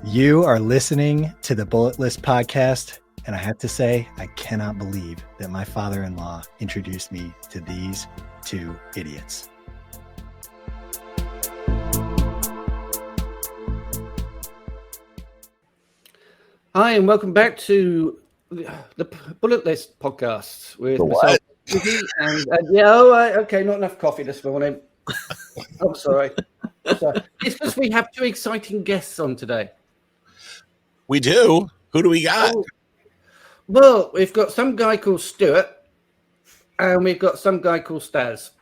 You are listening to the Bullet List podcast, and I have to say, I cannot believe that my father-in-law introduced me to these two idiots. Hi, and welcome back to the Bullet List podcast with myself, and okay, not enough coffee this morning. I'm sorry. So, it's because we have two exciting guests on today. We do. Who do we got? Oh, well, we've got some guy called Stuart, and we've got some guy called Stas.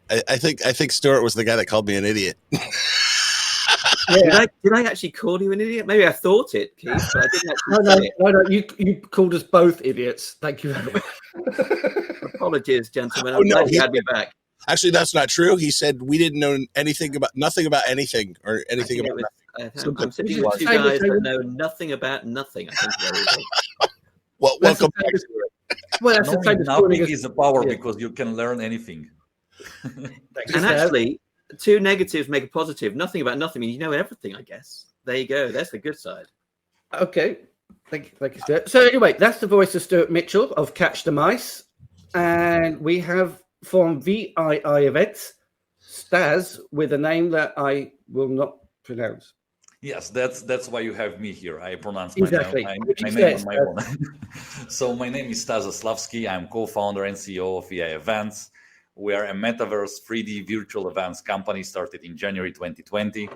I think Stuart was the guy that called me an idiot. Yeah. Did I actually call you an idiot? Maybe I thought it, Keith, but I didn't actually No. You called us both idiots. Thank you very much. Apologies, gentlemen. I'm glad you had me back. Actually, that's not true. He said we didn't know nothing about anything or anything about nothing. I'm sitting with two guys that know nothing about nothing. I think Well, welcome back. Well, that's the same as nothing is a power because you can learn anything. And actually, two negatives make a positive. Nothing about nothing means you know everything, I guess. There you go. That's the good side. Okay. Thank you, Stuart. So anyway, that's the voice of Stuart Mitchell of Catch the Mice. And we have from VII Events, Stas, with a name that I will not pronounce. Yes, that's why you have me here. I pronounce exactly. my name on my own. So my name is Stas Zaslavsky. I'm co-founder and CEO of VII Events. We are a Metaverse 3D virtual events company started in January 2020.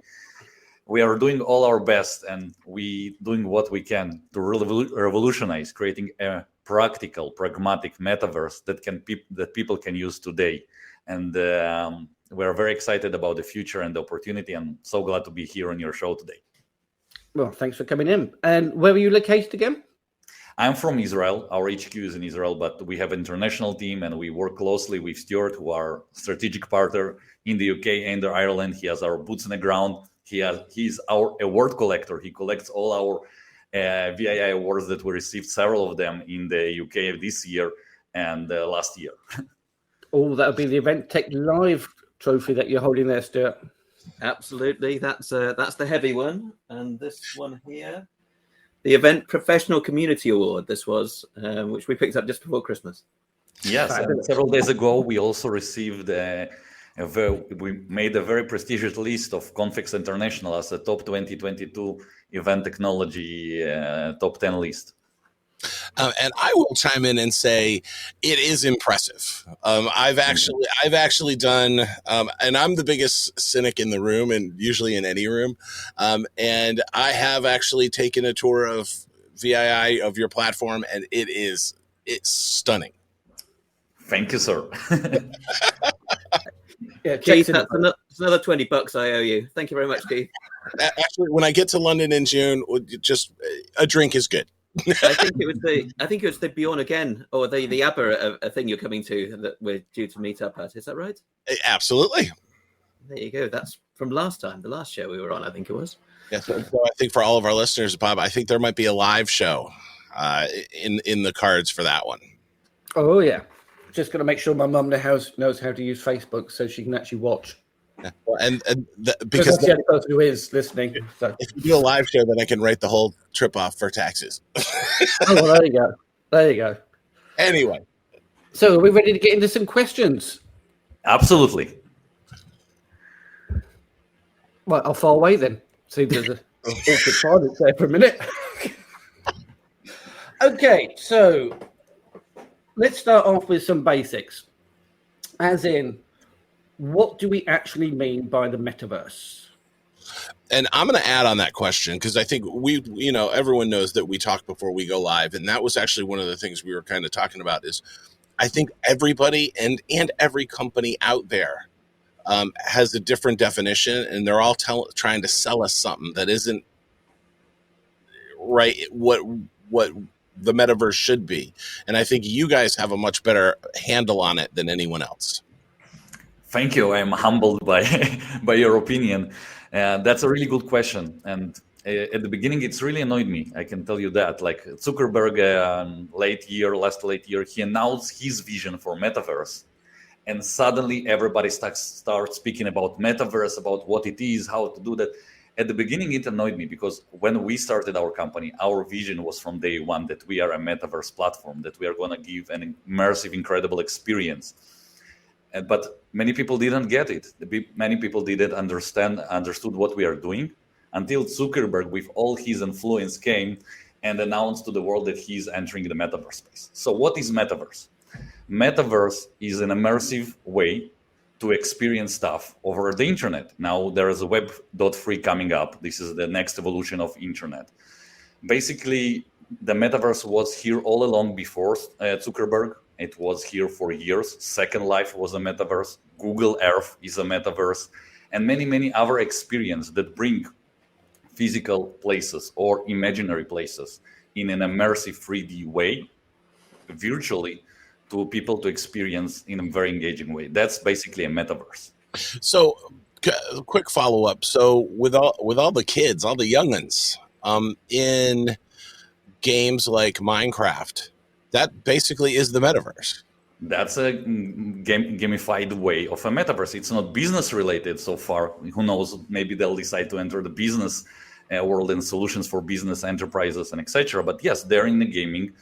We are doing all our best and we doing what we can to revolutionize creating a practical, pragmatic metaverse that people can use today. And we're very excited about the future and the opportunity. And so glad to be here on your show today. Well, thanks for coming in. And where are you located again? I'm from Israel. Our HQ is in Israel, but we have an international team and we work closely with Stuart, who are strategic partner in the UK and Ireland. He has our boots on the ground. He's our award collector. He collects all our VII awards that we received, several of them in the UK this year and last year. Oh, that would be the Event Tech Live trophy that you're holding there, Stuart. Absolutely. That's the heavy one. And this one here, the Event Professional Community Award, this was, which we picked up just before Christmas. Yes, and several days ago, we also received we made a very prestigious list of Confix International as a top 2022 event technology top 10 list. And I will chime in and say it is impressive. I've actually done, and I'm the biggest cynic in the room, and usually in any room. And I have actually taken a tour of VII of your platform, and it's stunning. Thank you, sir. Yeah, Keith, that's another $20 I owe you. Thank you very much, Keith. Actually, when I get to London in June, just a drink is good. I think it was the Beyond Again or the ABBA a thing you're coming to that we're due to meet up at. Is that right? Absolutely. There you go. That's from last time, the last show we were on, I think it was. Yeah, so I think for all of our listeners, Bob, I think there might be a live show in the cards for that one. Oh yeah, just got to make sure my mum knows how to use Facebook so she can actually watch. Yeah. Well, because that's the only person who is listening. So. If you do a live show, then I can write the whole trip off for taxes. Oh, well, there you go. There you go. Anyway, so are we ready to get into some questions? Absolutely. Well, I'll fall away then. See, there's an awkward silence there for a minute. Okay, so let's start off with some basics. As in, what do we actually mean by the metaverse? And I'm going to add on that question because I think everyone knows that we talk before we go live. And that was actually one of the things we were kind of talking about is I think everybody and every company out there has a different definition, and they're all trying to sell us something that isn't right what the metaverse should be. And I think you guys have a much better handle on it than anyone else. Thank you. I'm humbled by your opinion. That's a really good question. And at the beginning, it's really annoyed me. I can tell you that. Like Zuckerberg, last late year, he announced his vision for metaverse. And suddenly everybody starts speaking about metaverse, about what it is, how to do that. At the beginning, it annoyed me because when we started our company, our vision was from day one that we are a metaverse platform, that we are going to give an immersive, incredible experience. But many people didn't get it. Many people didn't understood what we are doing until Zuckerberg, with all his influence, came and announced to the world that he's entering the metaverse space. So what is metaverse? Metaverse is an immersive way to experience stuff over the internet. Now there is a Web.3 coming up. This is the next evolution of internet. Basically, the metaverse was here all along before Zuckerberg. It was here for years. Second Life was a metaverse. Google Earth is a metaverse. And many, many other experiences that bring physical places or imaginary places in an immersive 3D way, virtually, to people to experience in a very engaging way. That's basically a metaverse. So, quick follow up. So, with all the kids, all the youngins, in games like Minecraft, that basically is the metaverse. That's a gamified way of a metaverse. It's not business related so far. Who knows? Maybe they'll decide to enter the business world and solutions for business enterprises and etc. But yes, they're in the gaming.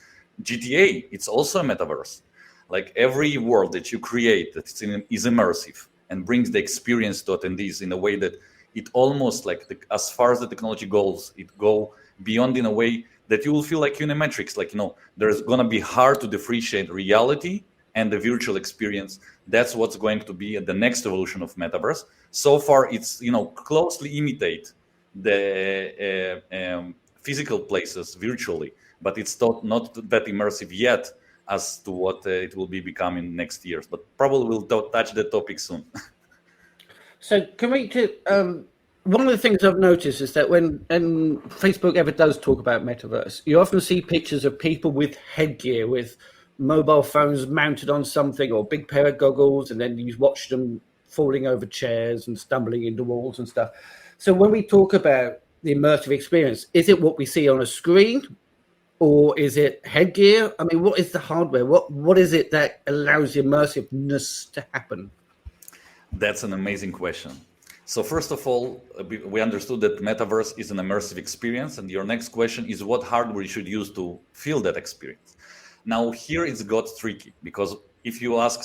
GTA, it's also a metaverse. Like every world that you create that is immersive and brings the experience to attendees in a way that it almost like as far as the technology goes, it go beyond in a way that you will feel like you're in a matrix. Like, there's going to be hard to differentiate reality and the virtual experience. That's what's going to be the next evolution of metaverse. So far, it's, closely imitate the physical places virtually, but it's not that immersive yet as to what it will be becoming next years. But probably we'll touch the topic soon. So can we one of the things I've noticed is that when Facebook ever does talk about metaverse, you often see pictures of people with headgear, with mobile phones mounted on something or big pair of goggles, and then you watch them falling over chairs and stumbling into walls and stuff. So when we talk about the immersive experience, is it what we see on a screen or is it headgear? I mean, what is the hardware? What is it that allows immersiveness to happen? That's an amazing question. So first of all, we understood that metaverse is an immersive experience. And your next question is what hardware you should use to feel that experience. Now here it's got tricky because if you ask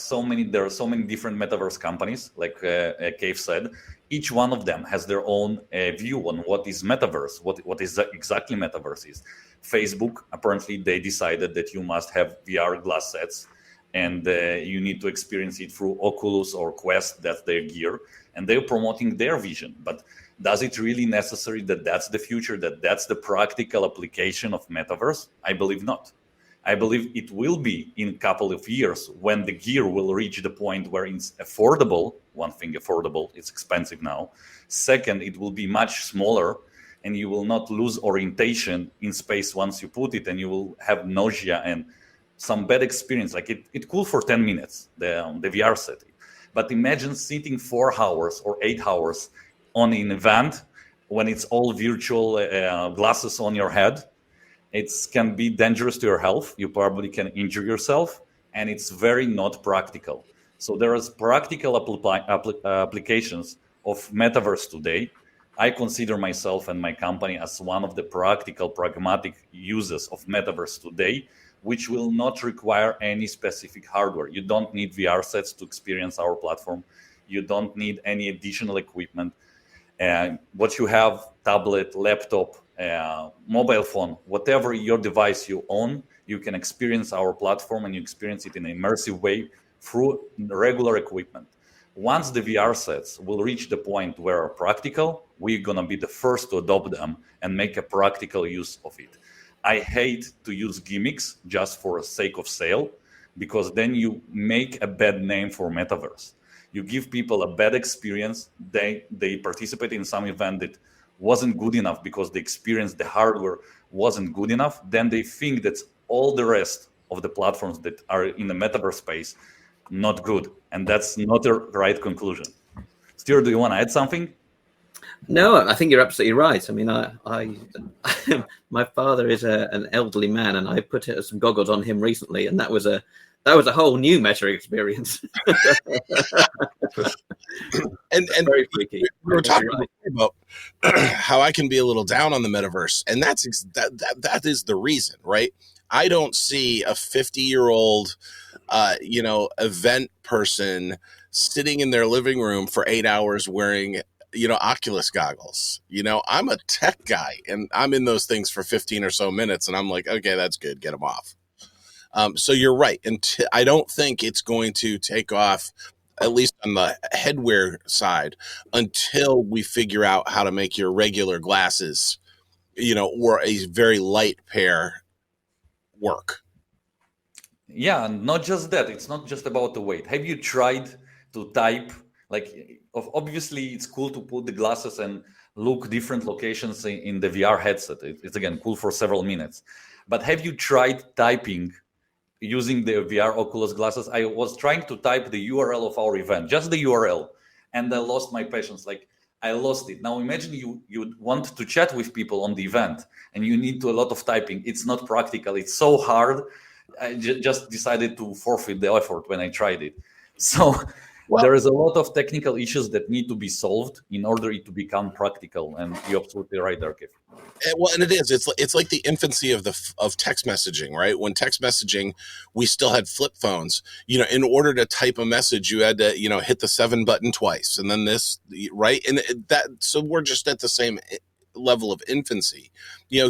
there are so many different metaverse companies, like Cave said, each one of them has their own view on what is metaverse, what is exactly metaverse is. Facebook, apparently they decided that you must have VR glass sets and you need to experience it through Oculus or Quest, that's their gear, and they're promoting their vision. But does it really necessary that that's the future, that's the practical application of metaverse? I believe not. I believe it will be in a couple of years when the gear will reach the point where it's affordable. One thing, affordable, it's expensive now. Second, it will be much smaller and you will not lose orientation in space once you put it, and you will have nausea and some bad experience. Like it cool for 10 minutes, the VR set. But imagine sitting 4 hours or 8 hours on an event when it's all virtual glasses on your head. It can be dangerous to your health. You probably can injure yourself, and it's very not practical. So there is practical applications of metaverse today. I consider myself and my company as one of the practical, pragmatic uses of metaverse today, which will not require any specific hardware. You don't need VR sets to experience our platform. You don't need any additional equipment. What you have, tablet, laptop, mobile phone, whatever your device you own, you can experience our platform, and you experience it in an immersive way through regular equipment. Once the VR sets will reach the point where practical, we're going to be the first to adopt them and make a practical use of it. I hate to use gimmicks just for the sake of sale, because then you make a bad name for metaverse. You give people a bad experience. They participate in some event that wasn't good enough because the experience, the hardware wasn't good enough. Then they think that all the rest of the platforms that are in the metaverse space not good, and that's not the right conclusion. Stuart, do you want to add something? No, I think you're absolutely right. I mean, I my father is an elderly man, and I put some goggles on him recently, and that was a whole new meta experience. and very freaky. We were talking about how I can be a little down on the metaverse, and that is the reason, right? I don't see a 50-year-old, event person sitting in their living room for 8 hours wearing, Oculus goggles. I'm a tech guy, and I'm in those things for 15 or so minutes, and I'm like, okay, that's good, get them off. So you're right, and I don't think it's going to take off, at least on the headwear side, until we figure out how to make your regular glasses, or a very light pair work. Yeah, and not just that. It's not just about the weight. Have you tried to type? Like, obviously, it's cool to put the glasses and look different locations in the VR headset. It's again cool for several minutes. But have you tried typing using the VR Oculus glasses? I was trying to type the URL of our event, just the URL, and I lost my patience. Like, I lost it. Now imagine you want to chat with people on the event and you need to a lot of typing. It's not practical. It's so hard. I just decided to forfeit the effort when I tried it. So there is a lot of technical issues that need to be solved in order it to become practical. And you're absolutely right there, Kev. Well, and it is. It's like the infancy of text messaging, right? When text messaging, we still had flip phones. In order to type a message, you had to, hit the 7 button twice, and then this, right? And so we're just at the same level of infancy.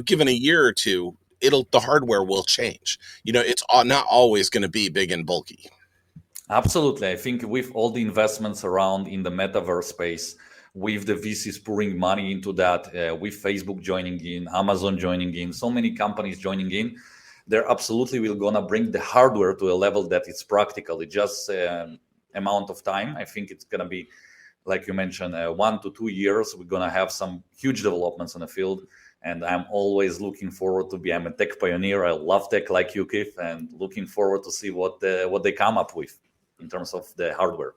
Given a year or two, the hardware will change. It's not always going to be big and bulky. Absolutely. I think with all the investments around in the metaverse space, with the VCs pouring money into that, with Facebook joining in, Amazon joining in, so many companies joining in, they're absolutely will gonna bring the hardware to a level that it's practical. It's just amount of time. I think it's gonna be, like you mentioned, 1 to 2 years. We're gonna have some huge developments in the field, and I'm always looking forward to be. I'm a tech pioneer. I love tech like you, Keith, and looking forward to see what they come up with in terms of the hardware.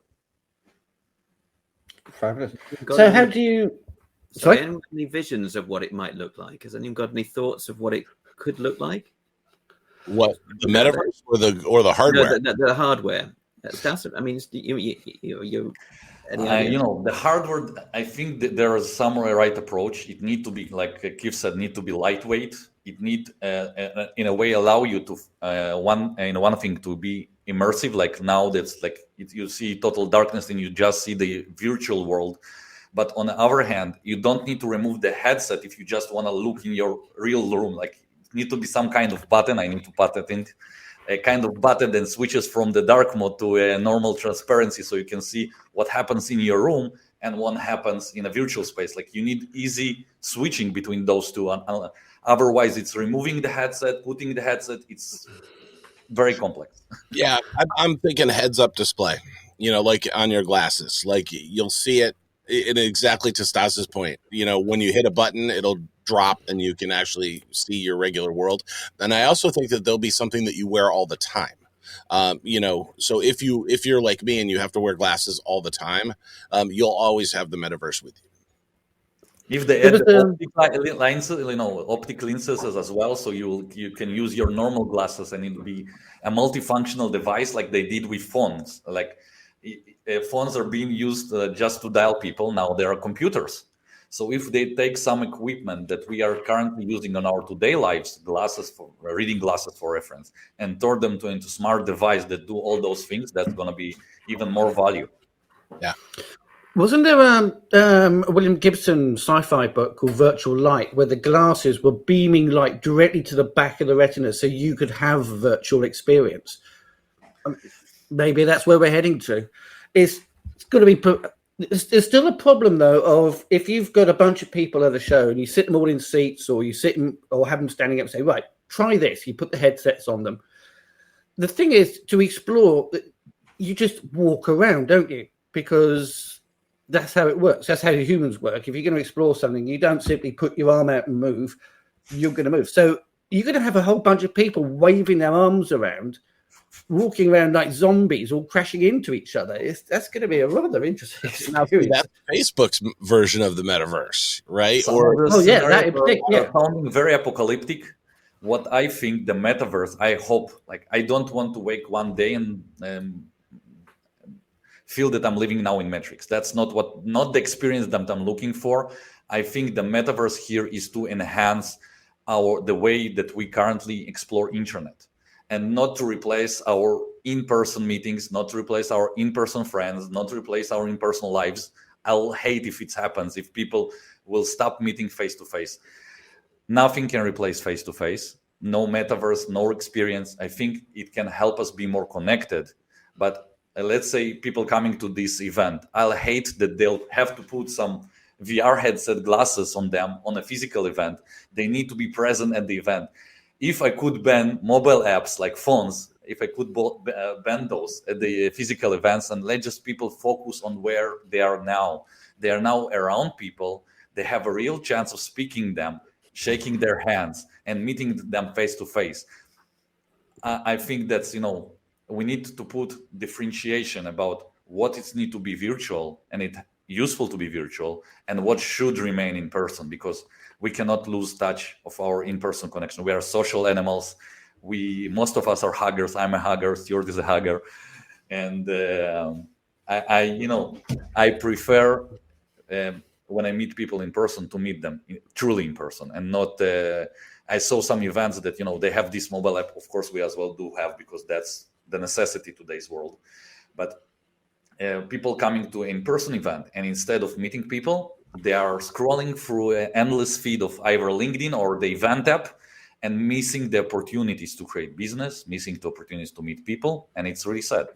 Fabulous. So how do you... Sorry, anyone got any visions of what it might look like? Has anyone got any thoughts of what it could look like? What, the metaverse or the hardware? No, the hardware. That's. I mean, the hardware. I think that there is some right approach. It need to be, like Keith said, need to be lightweight. It need, in a way, allow you to one thing to be immersive. Like now, that's like you see total darkness and you just see the virtual world. But on the other hand, you don't need to remove the headset if you just want to look in your real room. Like, it need to be some kind of button. I need to put it in a kind of button that switches from the dark mode to a normal transparency, so you can see what happens in your room and what happens in a virtual space. Like, you need easy switching between those two. Otherwise, it's removing the headset, putting the headset. It's very complex. Yeah, I'm thinking heads-up display. Like on your glasses. Like, you'll see it. And exactly to Stas's point, when you hit a button, it'll drop and you can actually see your regular world. And I also think that there'll be something that you wear all the time. So if you're like me and you have to wear glasses all the time, you'll always have the metaverse with you. If they add optic lenses as well, so you can use your normal glasses and it'll be a multifunctional device like they did with phones. Like, phones are being used just to dial people. Now there are computers. So if they take some equipment that we are currently using on our today lives, reading glasses for reference, and turn them into smart device that do all those things, that's going to be even more value. Yeah. Wasn't there a William Gibson sci-fi book called Virtual Light, where the glasses were beaming light directly to the back of the retina so you could have virtual experience? Maybe that's where we're heading to. It's going to be... There's still a problem, though, of if you've got a bunch of people at a show and you sit them all in seats, or you sit them or have them standing up and say, right, try this. You put the headsets on them. The thing is, to explore, you just walk around, don't you? Because that's how it works. That's how humans work. If you're going to explore something, you don't simply put your arm out and move. You're going to move. So you're going to have a whole bunch of people waving their arms around, walking around like zombies, all crashing into each other. That's going to be a rather interesting experience. That's Facebook's version of the metaverse, right? Sounding very apocalyptic. What I think the metaverse, I hope, like, I don't want to wake one day and feel that I'm living now in Matrix. That's not the experience that I'm looking for. I think the metaverse here is to enhance the way that we currently explore internet, and not to replace our in-person meetings, not to replace our in-person friends, not to replace our in-person lives. I'll hate if it happens, if people will stop meeting face-to-face. Nothing can replace face-to-face. No metaverse, no experience. I think it can help us be more connected. But let's say people coming to this event, I'll hate that they'll have to put some VR headset glasses on them on a physical event. They need to be present at the event. If I could ban mobile apps like phones, if I could ban those at the physical events and let just people focus on where they are now. They are now around people. They have a real chance of speaking them, shaking their hands, and meeting them face to face. I think that's, we need to put differentiation about what it needs to be virtual and it useful to be virtual, and what should remain in person, because we cannot lose touch of our in-person connection. We are social animals. Most of us are huggers. I'm a hugger. Stuart is a hugger, and I prefer when I meet people in person to meet them truly in person, and not. I saw some events that they have this mobile app. Of course, we as well do have, because that's the necessity today's world. But people coming to an in-person event, and instead of meeting people, they are scrolling through an endless feed of either LinkedIn or the event app, and missing the opportunities to create business, missing the opportunities to meet people, and it's really sad.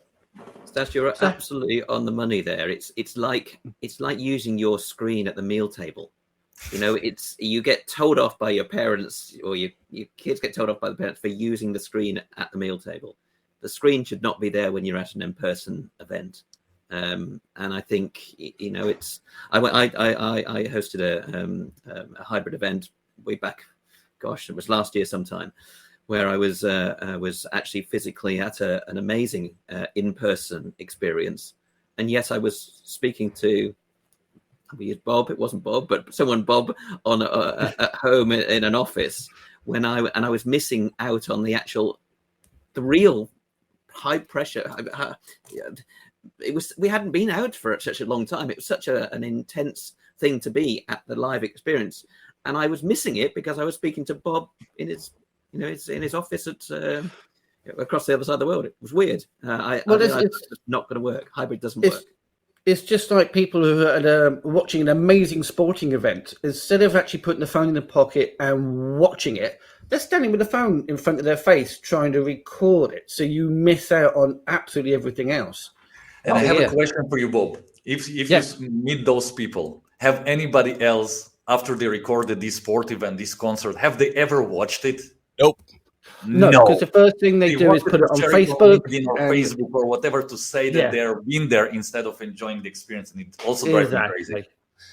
Stas, you're absolutely on the money there. It's like using your screen at the meal table. You get told off by your parents, or your kids get told off by the parents for using the screen at the meal table. The screen should not be there when you're at an in-person event. And I think I hosted a hybrid event way back, it was last year sometime, where I was actually physically at an amazing in-person experience, and yet I was speaking to Bob. It wasn't Bob, but Bob on at home in an office when I was missing out on the real high pressure. We hadn't been out for such a long time. It was such an intense thing to be at the live experience, and I was missing it because I was speaking to Bob in his office at across the other side of the world. It was weird. It's not going to work. Hybrid doesn't work. It's just like people who are watching an amazing sporting event. Instead of actually putting the phone in the pocket and watching it, they're standing with the phone in front of their face trying to record it. So you miss out on absolutely everything else. And I have a question for you, Bob. If you meet those people, have anybody else, after they recorded this sport event, this concert, have they ever watched it? Nope. No, because the first thing they do is put it on Facebook Facebook or whatever to say that they're been there instead of enjoying the experience, and it also drives me crazy.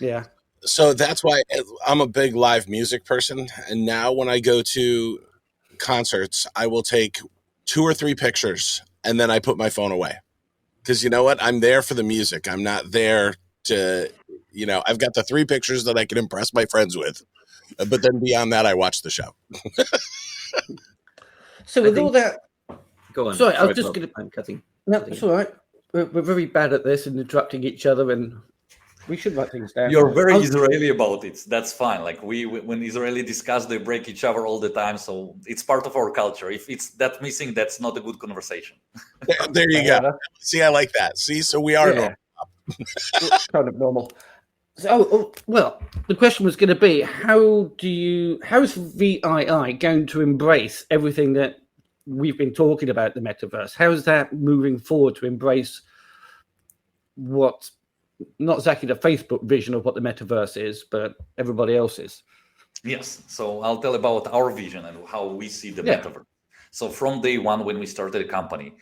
Yeah. So that's why I'm a big live music person, and now when I go to concerts, I will take 2 or 3 pictures, and then I put my phone away, because you know what? I'm there for the music. I'm not there to, I've got the 3 pictures that I can impress my friends with, but then beyond that, I watch the show. So with all that, go on. Sorry, I was just going to. I'm cutting. No, it's all right. We're very bad at this and interrupting each other, and we should write things down. You're very Israeli about it. That's fine. Like when Israeli discuss, they break each other all the time. So it's part of our culture. If it's that missing, that's not a good conversation. There you go. See, I like that. See, so we are normal. Kind of normal. So, well, the question was going to be, how is VII going to embrace everything that we've been talking about, the metaverse? How is that moving forward to embrace what, not exactly the Facebook vision of what the metaverse is, but everybody else's? Yes. So I'll tell about our vision and how we see the metaverse. So from day one, when we started the company,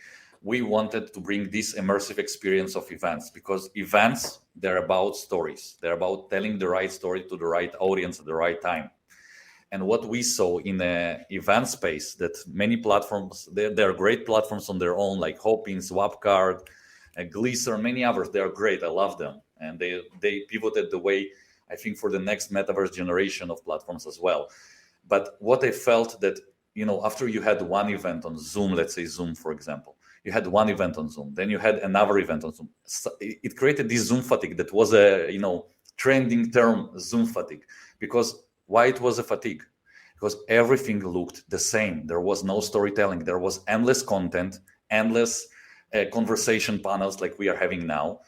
we wanted to bring this immersive experience of events, because events, they're about stories. They're about telling the right story to the right audience at the right time. And what we saw in the event space, that many platforms, they're great platforms on their own, like Hopin, Swapcard, Glisser, many others. They are great. I love them. And they pivoted the way, I think, for the next metaverse generation of platforms as well. But what I felt that, after you had one event on Zoom, let's say Zoom, for example, You had one event on Zoom, then you had another event on Zoom. So it created this Zoom fatigue that was a trending term, Zoom fatigue. Because why it was a fatigue? Because everything looked the same. There was no storytelling. There was endless content, endless conversation panels like we are having now,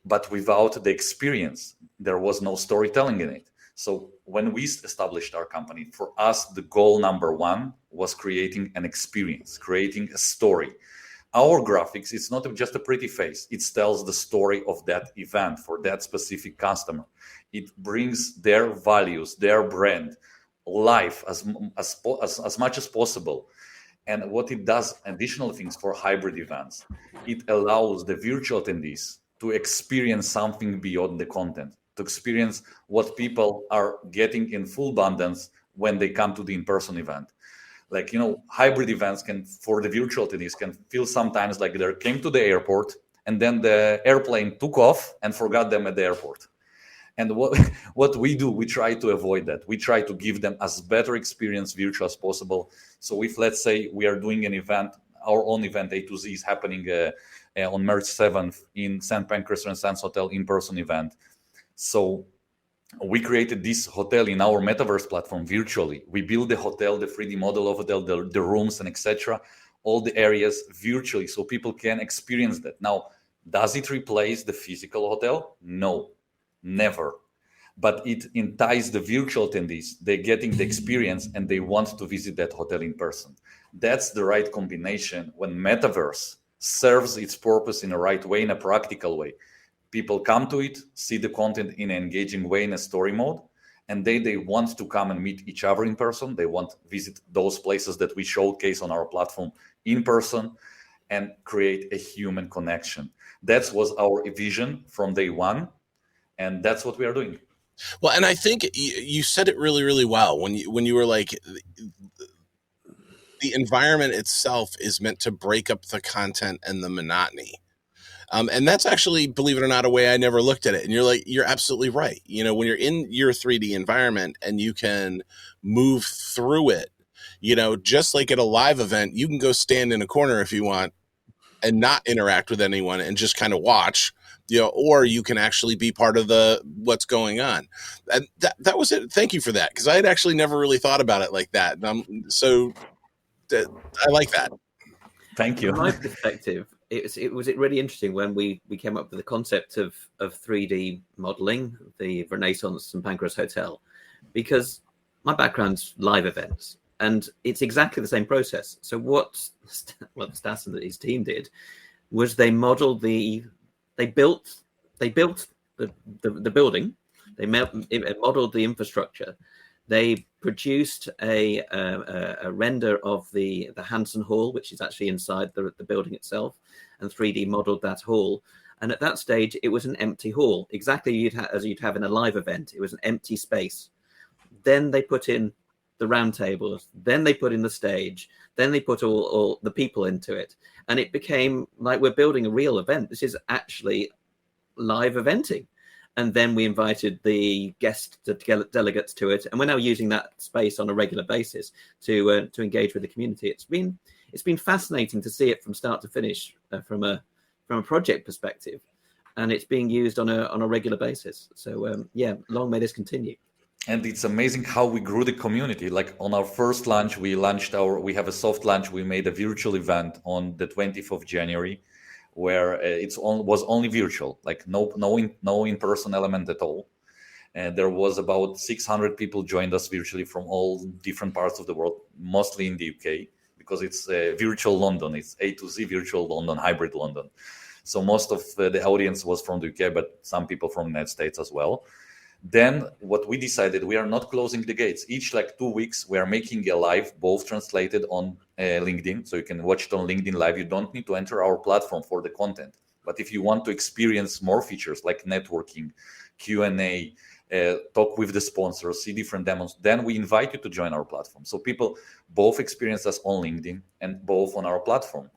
but without the experience. There was no storytelling in it. So when we established our company, for us, the goal number one was creating an experience, creating a story. Our graphics, it's not just a pretty face. It tells the story of that event for that specific customer. It brings their values, their brand, life as much as possible. And what it does, additional things for hybrid events, it allows the virtual attendees to experience something beyond the content, to experience what people are getting in full abundance when they come to the in-person event. Like, hybrid events for the virtual attendees can feel sometimes like they came to the airport and then the airplane took off and forgot them at the airport. And what we do, we try to avoid that. We try to give them as better experience virtual as possible. So if, let's say, we are doing an event, our own event A to Z is happening on March 7th in St. Pancras Renaissance Hotel in-person event. So we created this hotel in our Metaverse platform virtually. We built the hotel, the 3D model of hotel, the rooms and etc., all the areas virtually so people can experience that. Now, does it replace the physical hotel? No. Never. But it entices the virtual attendees. They're getting the experience and they want to visit that hotel in person. That's the right combination when Metaverse serves its purpose in a right way, in a practical way. People come to it, see the content in an engaging way in a story mode, and they want to come and meet each other in person. They want to visit those places that we showcase on our platform in person and create a human connection. That was our vision from day one. And that's what we are doing. Well, and I think you said it really, really well when you were like, the environment itself is meant to break up the content and the monotony. And that's actually, believe it or not, a way I never looked at it. And you're absolutely right. When you're in your 3D environment and you can move through it, just like at a live event, you can go stand in a corner if you want and not interact with anyone and just kind of watch. Or you can actually be part of what's going on. And that was it. Thank you for that. Because I had actually never really thought about it like that. So I like that. Thank you. From my perspective, it was really interesting when we came up with the concept of 3D modeling, the Renaissance St. Pancras Hotel, because my background's live events. And it's exactly the same process. So what Stas and his team did was they modeled they built the building, they modeled the infrastructure, they produced a render of the Hansen Hall, which is actually inside the building itself, and 3D modeled that hall. And at that stage, it was an empty hall, exactly as you'd have in a live event. It was an empty space. Then they put in the round tables, then they put in the stage, then they put all the people into it. And it became like we're building a real event. This is actually live eventing. And then we invited the guest delegates to it. And we're now using that space on a regular basis to engage with the community. It's been fascinating to see it from start to finish from a project perspective. And it's being used on a regular basis. So long may this continue. And it's amazing how we grew the community. Like on our first launch, we have a soft launch. We made a virtual event on the 20th of January, where was only virtual, like no in-person element at all. And there was about 600 people joined us virtually from all different parts of the world, mostly in the UK, because it's virtual London. It's A to Z virtual London, hybrid London. So most of the audience was from the UK, but some people from the United States as well. Then what we decided, we are not closing the gates. Each 2 weeks, we are making a live, both translated on LinkedIn. So you can watch it on LinkedIn Live. You don't need to enter our platform for the content. But if you want to experience more features like networking, Q&A, talk with the sponsors, see different demos, then we invite you to join our platform. So people both experience us on LinkedIn and both on our platform.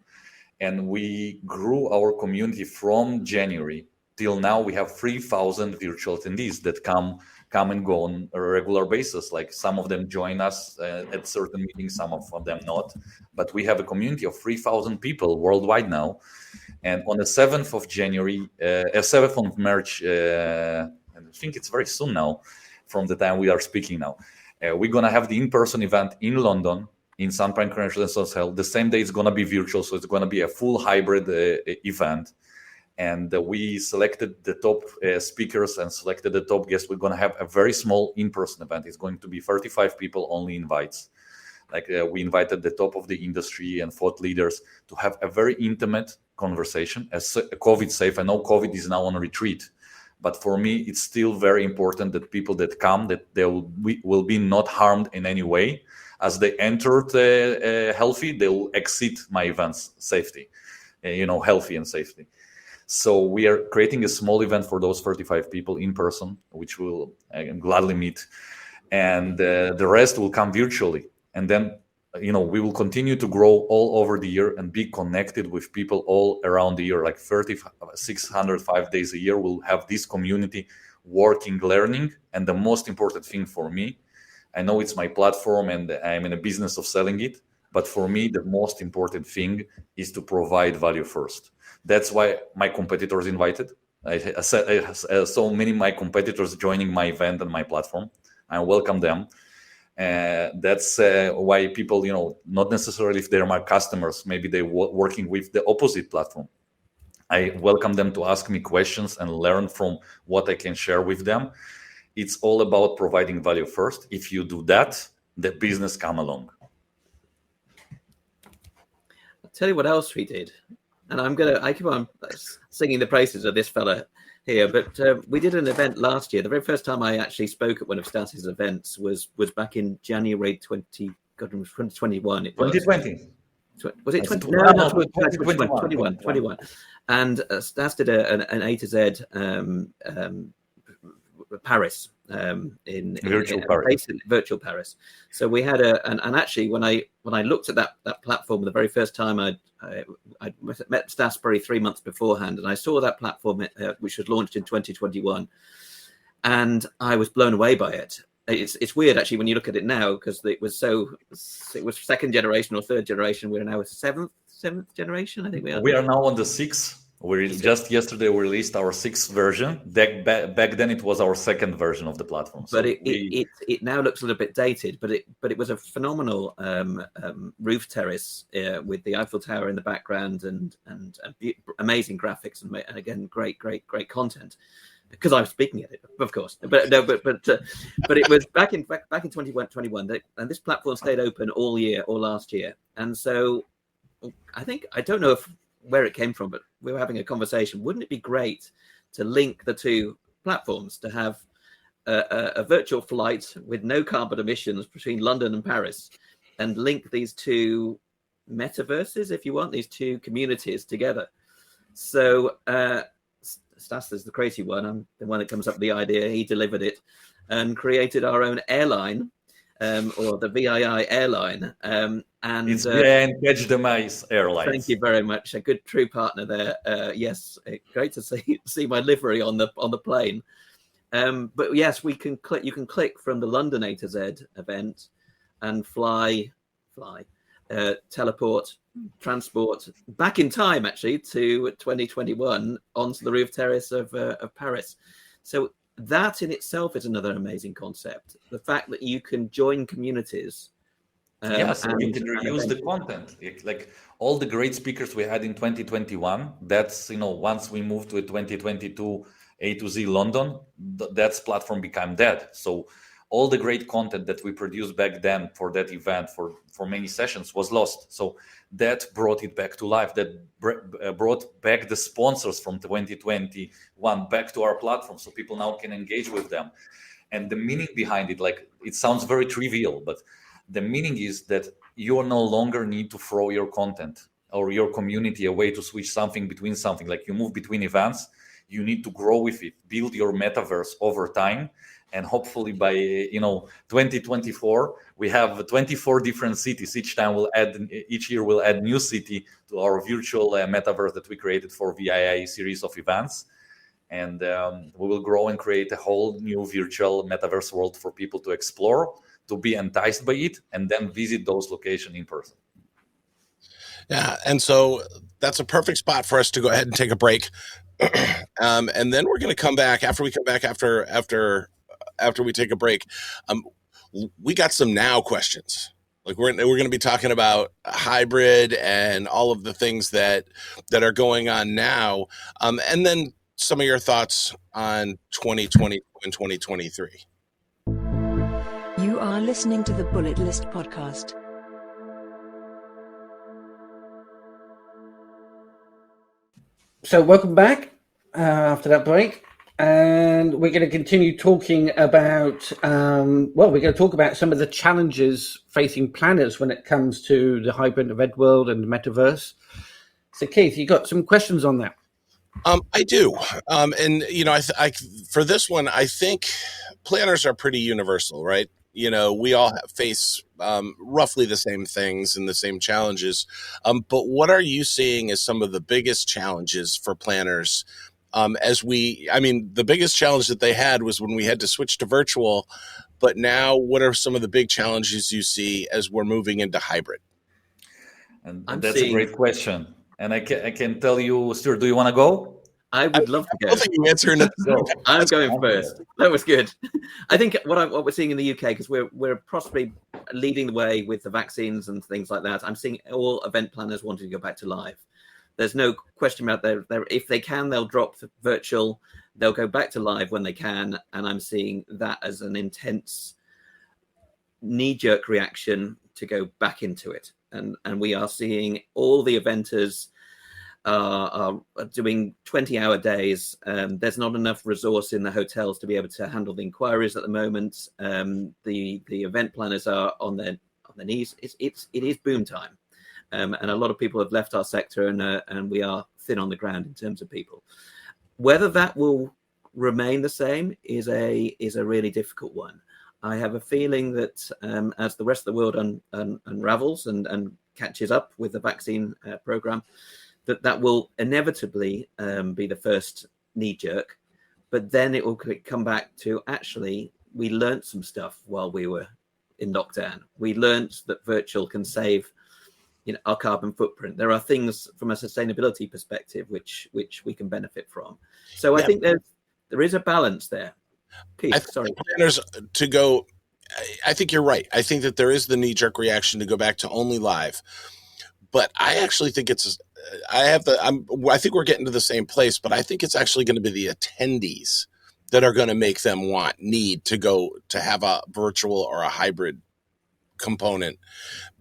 And we grew our community from January till now we have 3,000 virtual attendees that come and go on a regular basis. Like some of them join us at certain meetings, some of them not. But we have a community of 3,000 people worldwide now. And on the 7th of January, 7th of March, and I think it's very soon now from the time we are speaking now, we're going to have the in-person event in London, in Sun Prime International Hotel. The same day it's going to be virtual, so it's going to be a full hybrid event. And we selected the top speakers and selected the top guests. We're going to have a very small in-person event. It's going to be 35 people, only invites. Like we invited the top of the industry and thought leaders to have a very intimate conversation, as COVID safe. I know COVID is now on retreat, but for me, it's still very important that people that come, that they will be not harmed in any way. As they entered healthy, they will exit my events safety, healthy and safety. So we are creating a small event for those 35 people in person, which we'll gladly meet. And the rest will come virtually. And then, we will continue to grow all over the year and be connected with people all around the year, like 605 days a year. We'll have this community working, learning. And the most important thing for me, I know it's my platform and I'm in a business of selling it, but for me, the most important thing is to provide value first. That's why my competitors invited. I saw many of my competitors joining my event and my platform. I welcome them. That's why people, not necessarily if they're my customers, maybe they're working with the opposite platform. I welcome them to ask me questions and learn from what I can share with them. It's all about providing value first. If you do that, the business come along. I'll tell you what else we did. And I keep on singing the praises of this fella here, but we did an event last year. The very first time I actually spoke at one of Stas's events was back in January 2021. It was 2020. Was it 20? No, 21. And Stas did an A to Z Paris in virtual Paris. So we had and actually when I looked at that platform the very first time I met Stas 3 months beforehand, and I saw that platform which was launched in 2021, and I was blown away by it. It's weird actually when you look at it now, because it was second generation or third generation. We're now a seventh generation. I think we are. We are now on the 6th. Just yesterday we released our 6th version. Back then it was our 2nd version of the platform. So but it now looks a little bit dated. But it was a phenomenal roof terrace with the Eiffel Tower in the background and amazing graphics and again great content. Because I was speaking at it, of course. But it was back in 2021 and this platform stayed open all year or last year. And so I don't know where it came from, but we were having a conversation. Wouldn't it be great to link the two platforms, to have a virtual flight with no carbon emissions between London and Paris, and link these two metaverses, if you want, these two communities together? So Stas is the crazy one. I'm the one that comes up with the idea. He delivered it and created our own airline, or the VII airline. And it's VII and Catch the Mice Airlines. Thank you very much. A good true partner there. Yes, great to see my livery on the plane. But yes, we can click. You can click from the London A to Z event and fly, teleport, transport back in time actually to 2021 onto the roof terrace of Paris. So that in itself is another amazing concept. The fact that you can join communities. Yes, and you can reuse the content. Like all the great speakers we had in 2021, that's, once we moved to a 2022 A to Z London, that platform became dead. So all the great content that we produced back then for that event, for many sessions, was lost. So that brought it back to life. That brought back the sponsors from 2021 back to our platform, so people now can engage with them. And the meaning behind it, like, it sounds very trivial, but the meaning is that you no longer need to throw your content or your community away to switch something between something. Like, you move between events, you need to grow with it, build your metaverse over time. And hopefully by 2024, we have 24 different cities. Each year we'll add new city to our virtual metaverse that we created for VII series of events. And we will grow and create a whole new virtual metaverse world for people to explore, to be enticed by it, and then visit those locations in person. Yeah, and so that's a perfect spot for us to go ahead and take a break, and then we're going to come back after we take a break. We got some now questions. Like we're going to be talking about hybrid and all of the things that are going on now, and then some of your thoughts on 2020 and 2023. You are listening to the Bullet List podcast. So welcome back after that break, and we're going to continue talking about we're going to talk about some of the challenges facing planners when it comes to the hybrid event world and the metaverse. So Keith, you got some questions on that? I do, and I for this one, I think planners are pretty universal, right? We all face roughly the same things and the same challenges. But what are you seeing as some of the biggest challenges for planners? The biggest challenge that they had was when we had to switch to virtual. But now, what are some of the big challenges you see as we're moving into hybrid? And that's a great question. And I can tell you, Stuart, do you want to go? I would love to go. I think you answer in I'm going first. That was good. I think what we're seeing in the UK, because we're possibly leading the way with the vaccines and things like that. I'm seeing all event planners wanting to go back to live. There's no question about that. If they can, they'll drop the virtual. They'll go back to live when they can. And I'm seeing that as an intense knee-jerk reaction to go back into it. And we are seeing all the eventers are doing 20-hour days. There's not enough resource in the hotels to be able to handle the inquiries at the moment. The event planners are on their knees. It is boom time, and a lot of people have left our sector, and we are thin on the ground in terms of people. Whether that will remain the same is a really difficult one. I have a feeling that as the rest of the world unravels and catches up with the vaccine program, that will inevitably be the first knee jerk, but then it will come back to actually we learned some stuff while we were in lockdown. We learned that virtual can save our carbon footprint. There are things from a sustainability perspective which we can benefit from. So I think there is a balance there. Keith, sorry. Planners to go. I think you're right. I think that there is the knee jerk reaction to go back to only live, but I actually think I think we're getting to the same place, but I think it's actually going to be the attendees that are going to make them need to go to have a virtual or a hybrid component,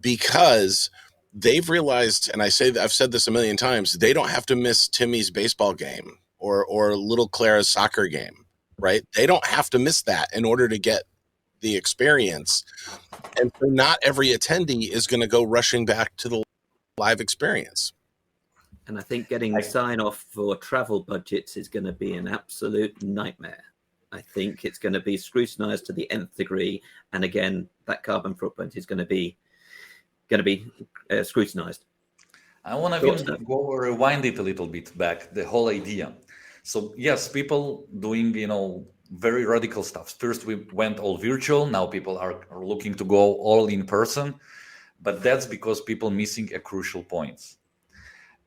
because they've realized, and I've said this a million times, they don't have to miss Timmy's baseball game or little Clara's soccer game, right? They don't have to miss that in order to get the experience. And so not every attendee is going to go rushing back to the live experience. And I think getting sign-off for travel budgets is going to be an absolute nightmare. I think it's going to be scrutinized to the nth degree. And again, that carbon footprint is going to be scrutinized. I want to rewind it a little bit back, the whole idea. So yes, people doing, very radical stuff. First, we went all virtual. Now people are looking to go all in person. But that's because people missing a crucial point.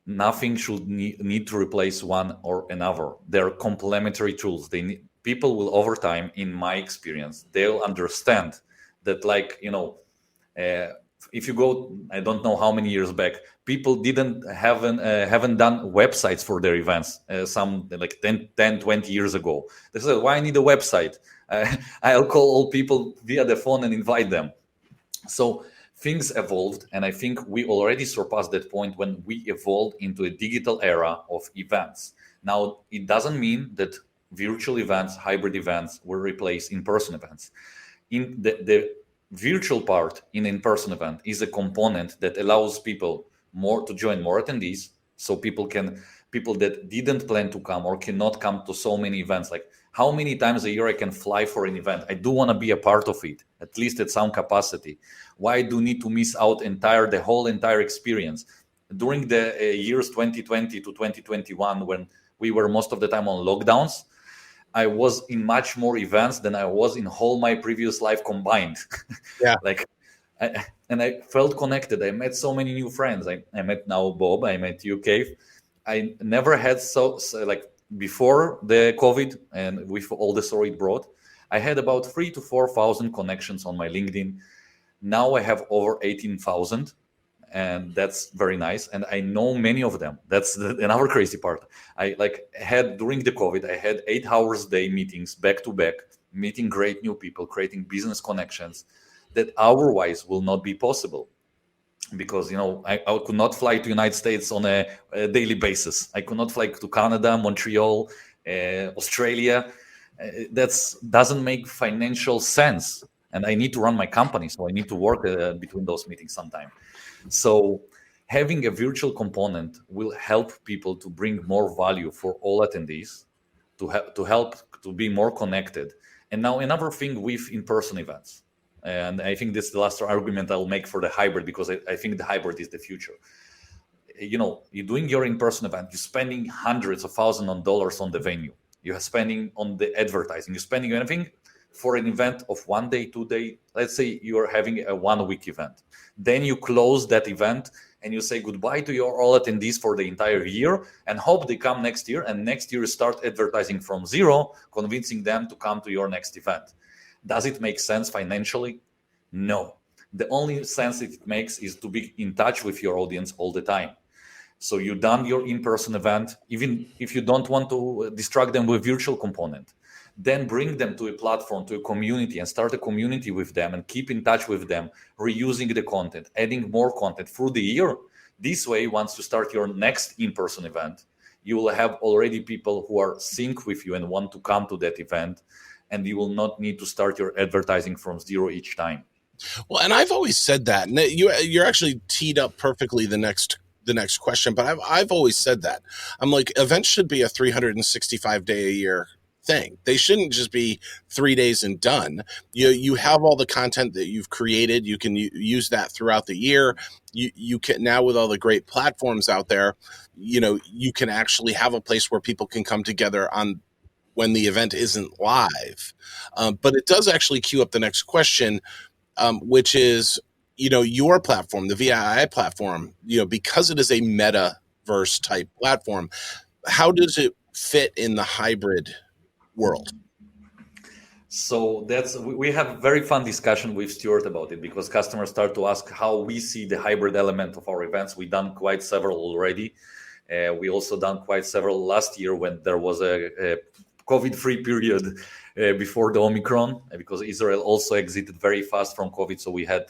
Nothing should need to replace one or another. They're complementary tools. People will, over time, in my experience, they'll understand that, if you go, I don't know how many years back, people haven't done websites for their events. Some like 10, 20 years ago. They said, why I need a website? I'll call all people via the phone and invite them. So things evolved, and I think we already surpassed that point when we evolved into a digital era of events. Now, it doesn't mean that virtual events, hybrid events will replace in-person events. In the virtual part in-person event is a component that allows people to join more attendees, so people that didn't plan to come or cannot come to so many events, like how many times a year I can fly for an event. I do want to be a part of it, at least at some capacity. Why do you need to miss out the whole entire experience? During the years 2020 to 2021, when we were most of the time on lockdowns, I was in much more events than I was in all my previous life combined. Yeah. I felt connected. I met so many new friends. I met now Bob. I met you, Cave. I never had so like before the COVID and with all the story it brought. I had about 3,000 to 4,000 connections on my LinkedIn. Now I have over 18,000, and that's very nice. And I know many of them. That's another crazy part. I had during the COVID, I had 8 hours a day meetings back to back, meeting great new people, creating business connections that otherwise will not be possible. Because I could not fly to United States on a daily basis. I could not fly to Canada, Montreal, Australia. That doesn't make financial sense. And I need to run my company, so I need to work between those meetings sometime. So having a virtual component will help people to bring more value for all attendees, to help to be more connected. And now another thing with in-person events. And I think this is the last argument I'll make for the hybrid, because I think the hybrid is the future. You're doing your in-person event, you're spending hundreds of thousands of dollars on the venue. You're spending on the advertising. You're spending anything for an event of 1 day, 2 day. Let's say you're having a 1 week event. Then you close that event and you say goodbye to your all attendees for the entire year and hope they come next year. And next year you start advertising from zero, convincing them to come to your next event. Does it make sense financially? No. The only sense it makes is to be in touch with your audience all the time. So you've done your in-person event, even if you don't want to distract them with virtual component, then bring them to a platform, to a community, and start a community with them and keep in touch with them, reusing the content, adding more content through the year. This way, once you start your next in-person event, you will have already people who are sync with you and want to come to that event, and you will not need to start your advertising from zero each time. Well, and I've always said that, and you're actually teed up perfectly the next question. But I've always said that. I'm like, events should be a 365-day a year thing. They shouldn't just be 3 days and done. You have all the content that you've created. You can use that throughout the year. You can now, with all the great platforms out there, you can actually have a place where people can come together on when the event isn't live. But it does actually queue up the next question, which is, your platform, the VII platform, because it is a metaverse type platform, how does it fit in the hybrid world? So we have a very fun discussion with Stuart about it, because customers start to ask how we see the hybrid element of our events. We've done quite several already. We also done quite several last year when there was a COVID-free period before the Omicron, because Israel also exited very fast from COVID. So we had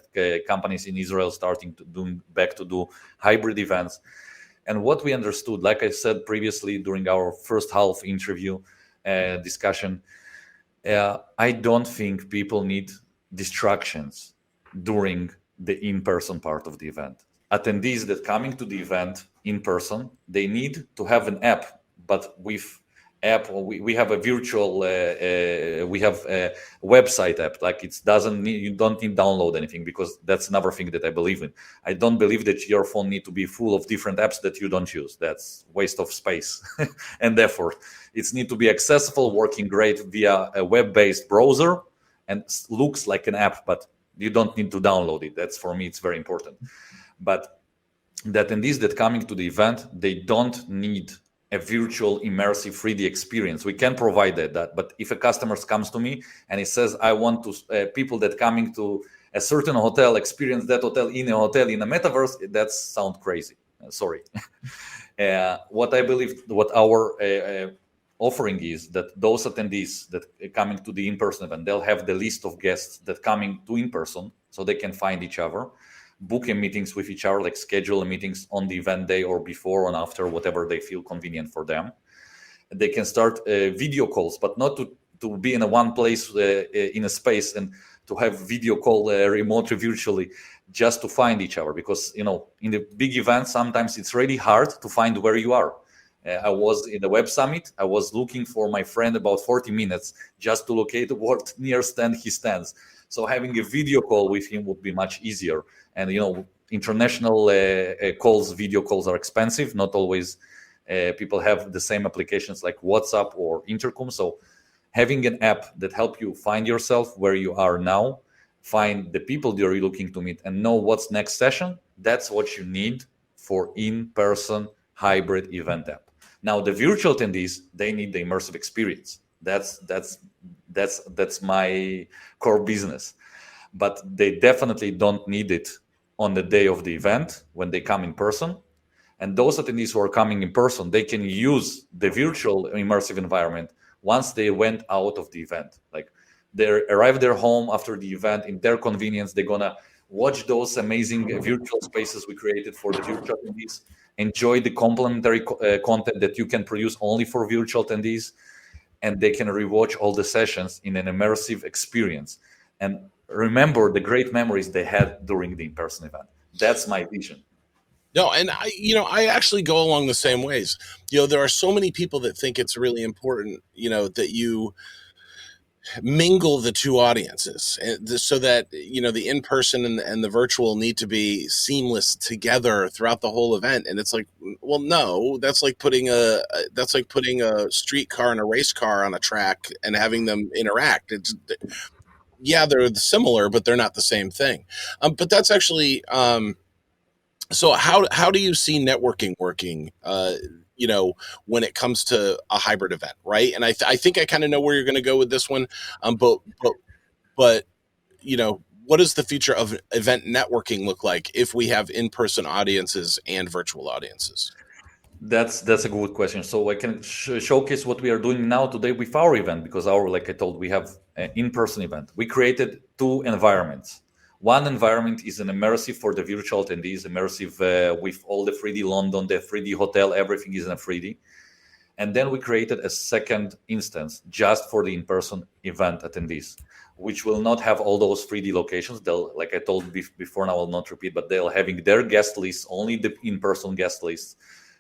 companies in Israel starting to do hybrid events. And what we understood, like I said previously during our first half interview discussion, I don't think people need distractions during the in-person part of the event. Attendees that coming to the event in person, they need to have an app, but with app, we have a virtual, we have a website app. Like you don't need download anything, because that's another thing that I believe in. I don't believe that your phone need to be full of different apps that you don't use. That's waste of space and effort. It needs to be accessible, working great via a web-based browser, and looks like an app, but you don't need to download it. That's, for me, it's very important. But the attendees that coming to the event, they don't need a virtual immersive 3D experience. We can provide that, but if a customer comes to me and he says, I want to people that coming to a certain hotel experience that hotel in a metaverse, that sounds crazy. Sorry. What I believe, what our offering is, that those attendees that are coming to the in-person event, they'll have the list of guests that coming to in-person, so they can find each other, book meetings with each other, like schedule meetings on the event day or before and after, whatever they feel convenient for them. They can start video calls, but not to be in a one place in a space and to have video call remotely, virtually, just to find each other. Because, in the big events, sometimes it's really hard to find where you are. I was in the Web Summit. I was looking for my friend about 40 minutes just to locate what near stand he stands. So having a video call with him would be much easier. And, international calls, video calls are expensive, not always People have the same applications like WhatsApp or Intercom. So having an app that help you find yourself where you are now, find the people that you're looking to meet, and know what's next session, that's what you need for in-person hybrid event app. Now, the virtual attendees, they need the immersive experience. That's my core business. But they definitely don't need it on the day of the event when they come in person. And those attendees who are coming in person, they can use the virtual immersive environment once they went out of the event. Like they arrive their home after the event in their convenience. They're going to watch those amazing virtual spaces we created for the virtual attendees, enjoy the complementary content that you can produce only for virtual attendees, and they can rewatch all the sessions in an immersive experience and remember the great memories they had during the in-person event. That's my vision. No, and I actually go along the same ways. There are so many people that think it's really important, that you mingle the two audiences, so that the in-person and the virtual need to be seamless together throughout the whole event. And it's like, well, no, that's like putting a streetcar and a race car on a track and having them interact. They're similar, but they're not the same thing. But that's actually so how do you see networking working when it comes to a hybrid event, right? And I think I kind of know where you're going to go with this one, but what does the future of event networking look like if we have in-person audiences and virtual audiences? That's a good question. So I can showcase what we are doing now today with our event, because like I told, we have an in-person event. We created two environments. One environment is an immersive for the virtual attendees, immersive with all the 3D London, the 3D hotel, everything is in a 3D. And then we created a second instance just for the in-person event attendees, which will not have all those 3D locations. They'll, like I told before, and I will not repeat, but they'll having their guest lists, only the in-person guest lists.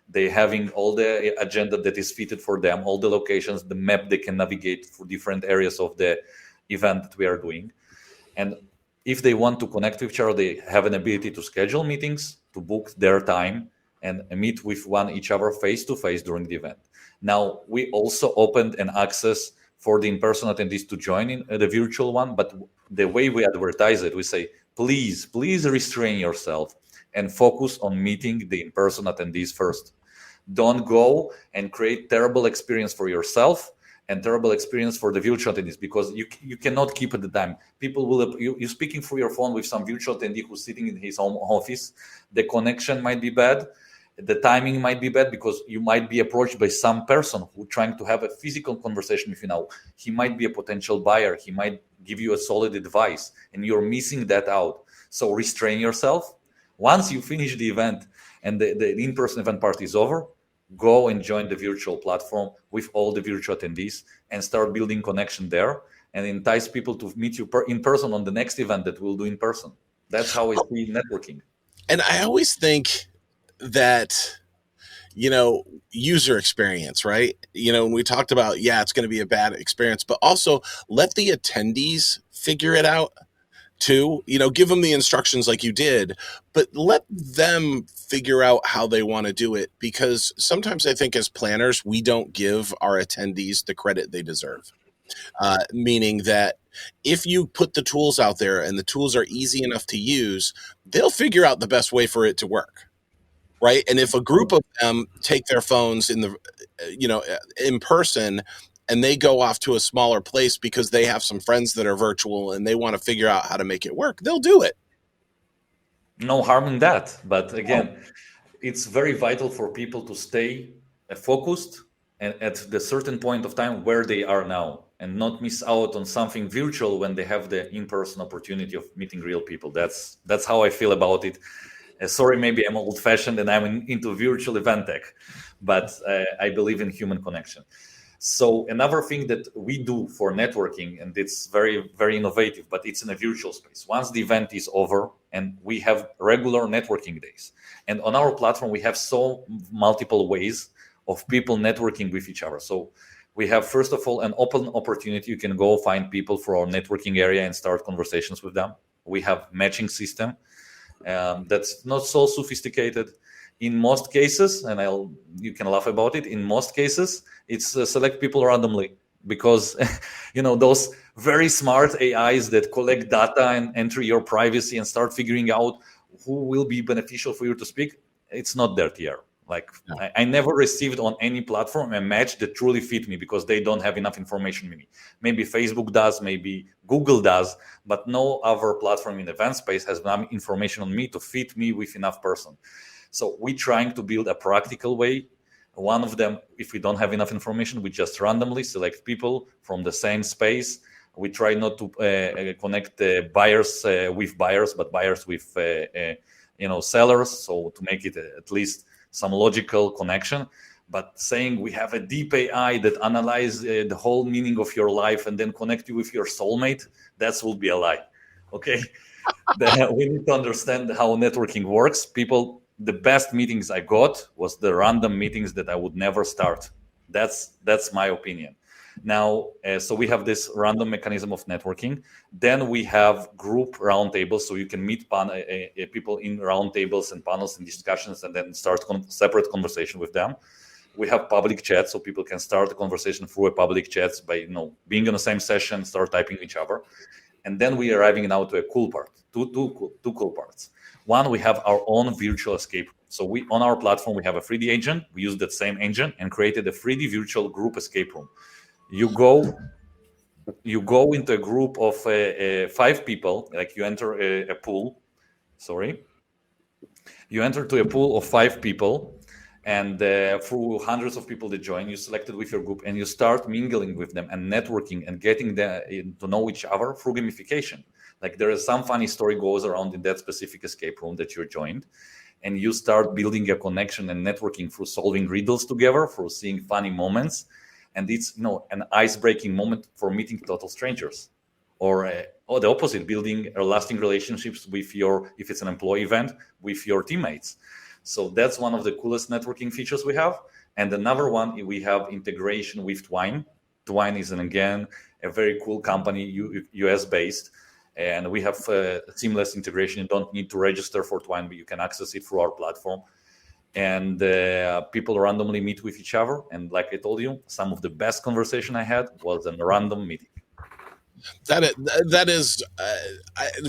They having all the agenda that is fitted for them, all the locations, the map they can navigate for different areas of the event that we are doing. And if they want to connect with each other, they have an ability to schedule meetings, to book their time, and meet with each other face-to-face during the event. Now, we also opened an access for the in-person attendees to join in the virtual one, but the way we advertise it, we say, please restrain yourself and focus on meeting the in-person attendees first. Don't go and create terrible experience for yourself and terrible experience for the virtual attendees, because you cannot keep at the time. People will, you're speaking through your phone with some virtual attendee who's sitting in his home office. The connection might be bad. The timing might be bad, because you might be approached by some person who trying to have a physical conversation with you now. He might be a potential buyer. He might give you a solid advice, and you're missing that out. So restrain yourself. Once you finish the event and the in-person event part is over, go and join the virtual platform with all the virtual attendees and start building connection there and entice people to meet you in person on the next event that we'll do in person. That's how I see networking. And I always think that, user experience, right? When we talked about, it's going to be a bad experience, but also let the attendees figure it out too. Give them the instructions like you did, but let them figure out how they want to do it, because sometimes I think as planners, we don't give our attendees the credit they deserve. Meaning that if you put the tools out there and the tools are easy enough to use, they'll figure out the best way for it to work. Right. And if a group of them take their phones in person, and they go off to a smaller place because they have some friends that are virtual and they want to figure out how to make it work, they'll do it. No harm in that. But again, it's very vital for people to stay focused and at the certain point of time where they are now, and not miss out on something virtual when they have the in-person opportunity of meeting real people. That's how I feel about it. Sorry, maybe I'm old-fashioned and I'm into virtual event tech, but I believe in human connection. So another thing that we do for networking, and it's very, very innovative, but it's in a virtual space. Once the event is over, and we have regular networking days. And on our platform, we have so multiple ways of people networking with each other. So we have, first of all, an open opportunity. You can go find people for our networking area and start conversations with them. We have matching system that's not so sophisticated. In most cases, and you can laugh about it, in most cases, it's select people randomly because, those very smart AIs that collect data and enter your privacy and start figuring out who will be beneficial for you to speak, it's not there yet. Like no. I never received on any platform a match that truly fit me because they don't have enough information in me. Maybe Facebook does, maybe Google does, but no other platform in the event space has enough information on me to fit me with enough person. So we're trying to build a practical way. One of them, if we don't have enough information, we just randomly select people from the same space. We try not to connect buyers with buyers, but buyers with sellers. So to make it at least some logical connection. But saying we have a deep AI that analyzes the whole meaning of your life and then connect you with your soulmate, that will be a lie. Okay, we need to understand how networking works. The best meetings I got was the random meetings that I would never start. That's my opinion. Now, so we have this random mechanism of networking. Then we have group roundtables, so you can meet people in roundtables and panels and discussions, and then start separate conversation with them. We have public chat, so people can start a conversation through a public chat by being in the same session, start typing each other. And then we are arriving now to a cool part, two cool parts. One, we have our own virtual escape room. So on our platform, we have a 3D agent. We use that same engine and created a 3D virtual group escape room. You go into a group of 5 people, like you enter a pool. You enter to a pool of 5 people, and through hundreds of people that join, you selected with your group, and you start mingling with them and networking and getting them to know each other through gamification. Like there is some funny story goes around in that specific escape room that you're joined, and you start building a connection and networking through solving riddles together, through seeing funny moments. And it's an ice-breaking moment for meeting total strangers, or the opposite, building lasting relationships with if it's an employee event, with your teammates. So that's one of the coolest networking features we have. And another one, we have integration with Twine. Twine is again a very cool company, US-based, and we have seamless integration. You don't need to register for Twine, but you can access it through our platform. And people randomly meet with each other. And like I told you, some of the best conversation I had was a random meeting. That is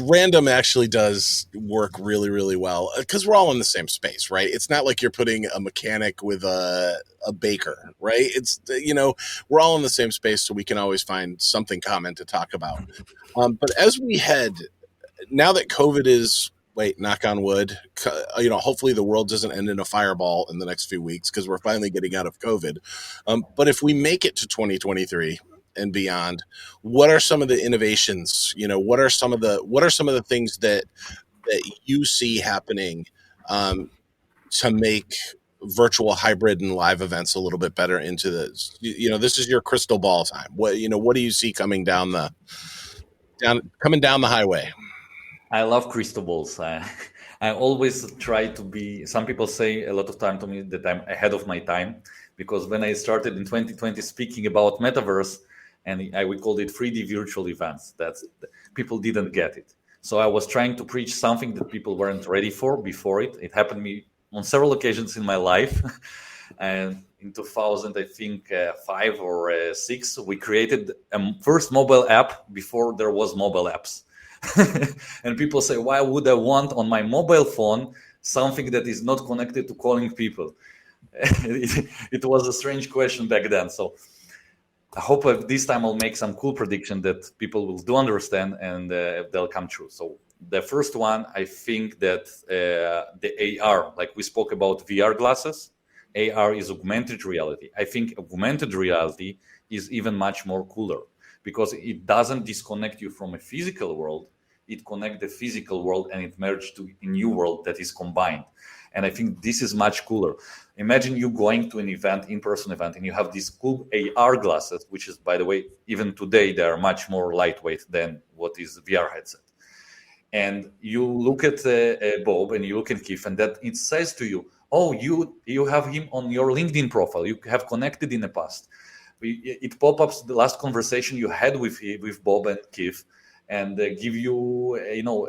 random actually does work really, really well because we're all in the same space, right? It's not like you're putting a mechanic with a baker, right? It's, we're all in the same space, so we can always find something common to talk about. But as we now that COVID is, knock on wood, hopefully the world doesn't end in a fireball in the next few weeks because we're finally getting out of COVID. But if we make it to 2023 and beyond, what are some of the innovations? What are some of the things that you see happening to make virtual, hybrid, and live events a little bit better into this? This is your crystal ball time. What do you see coming down the highway? I love crystal balls. I always try to be, some people say a lot of time to me that I'm ahead of my time, because when I started in 2020 speaking about Metaverse, and we called it 3D virtual events, people didn't get it. So I was trying to preach something that people weren't ready for before it. It happened to me on several occasions in my life. And in 2005 or 6, we created a first mobile app before there was mobile apps. And people say, why would I want on my mobile phone something that is not connected to calling people? It was a strange question back then. So I hope this time I'll make some cool prediction that people will do understand and they'll come true. So the first one, I think that the AR, like we spoke about VR glasses, AR is augmented reality. I think augmented reality is even much more cooler because it doesn't disconnect you from a physical world. It connects the physical world and it merges to a new world that is combined. And I think this is much cooler. Imagine you going to an event, in-person event, and you have these cool AR glasses, which is, by the way, even today, they are much more lightweight than what is VR headset. And you look at Bob and you look at Keith, and that it says to you, oh, you have him on your LinkedIn profile. You have connected in the past. It pop-ups the last conversation you had with Bob and Keith, and give you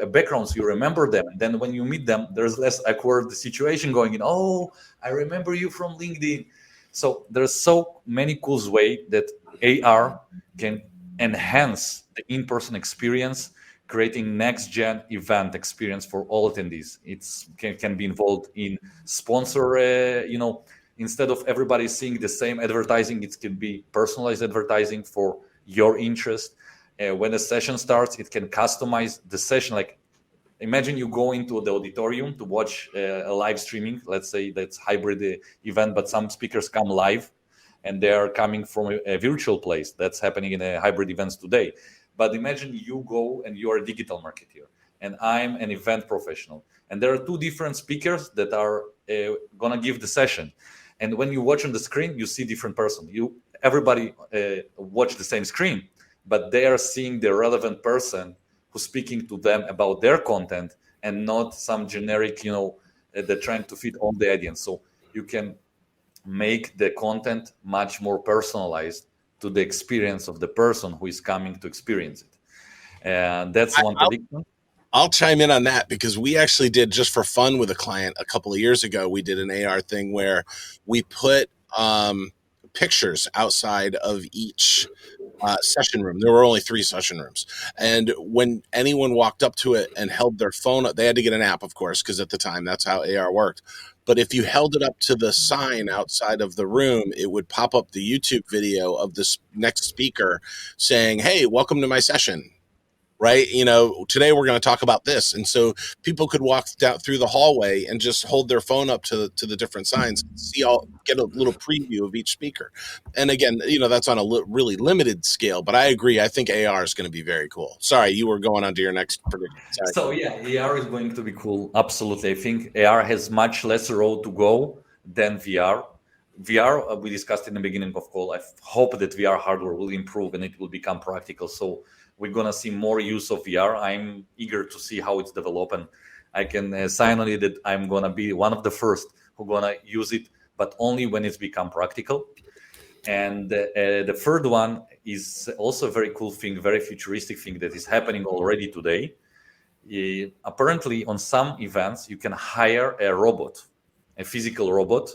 a background so you remember them. And then when you meet them, there's less awkward situation going in. Oh, I remember you from LinkedIn. So there's so many cool ways that AR can enhance the in-person experience, creating next-gen event experience for all attendees. It can be involved in sponsor, instead of everybody seeing the same advertising, it can be personalized advertising for your interest. When a session starts, it can customize the session. Like, imagine you go into the auditorium to watch a live streaming. Let's say that's hybrid event, but some speakers come live and they are coming from a virtual place. That's happening in hybrid events today. But imagine you go and you are a digital marketer and I'm an event professional. And there are two different speakers that are going to give the session. And when you watch on the screen, you see different person. Everybody watch the same screen, but they are seeing the relevant person who's speaking to them about their content and not some generic, they're trying to fit all the audience. So you can make the content much more personalized to the experience of the person who is coming to experience it. And that's one prediction. I'll chime in on that because we actually did, just for fun with a client a couple of years ago, we did an AR thing where we put pictures outside of each session room. There were only 3 session rooms. And when anyone walked up to it and held their phone up, they had to get an app, of course, because at the time that's how AR worked. But if you held it up to the sign outside of the room, it would pop up the YouTube video of this next speaker saying, "Hey, welcome to my session." Right? Today we're going to talk about this. And so people could walk down through the hallway and just hold their phone up to the different signs, get a little preview of each speaker. And again, that's on a really limited scale, but I agree. I think AR is going to be very cool. Sorry, you were going on to your next prediction. Sorry. So yeah, AR is going to be cool. Absolutely. I think AR has much less road to go than VR. VR, we discussed in the beginning of call. I hope that VR hardware will improve and it will become practical. So we're going to see more use of VR. I'm eager to see how it's developing. I can sign on it that I'm going to be one of the first who going to use it, but only when it's become practical. And the third one is also a very cool thing, very futuristic thing that is happening already today. Apparently, on some events, you can hire a robot, a physical robot.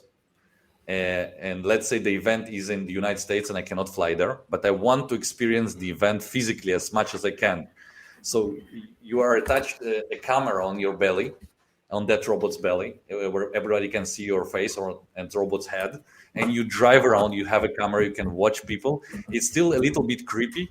And let's say the event is in the United States and I cannot fly there, but I want to experience the event physically as much as I can. So you are attached a camera on your belly, on that robot's belly, where everybody can see your face and robot's head. And you drive around, you have a camera, you can watch people. It's still a little bit creepy,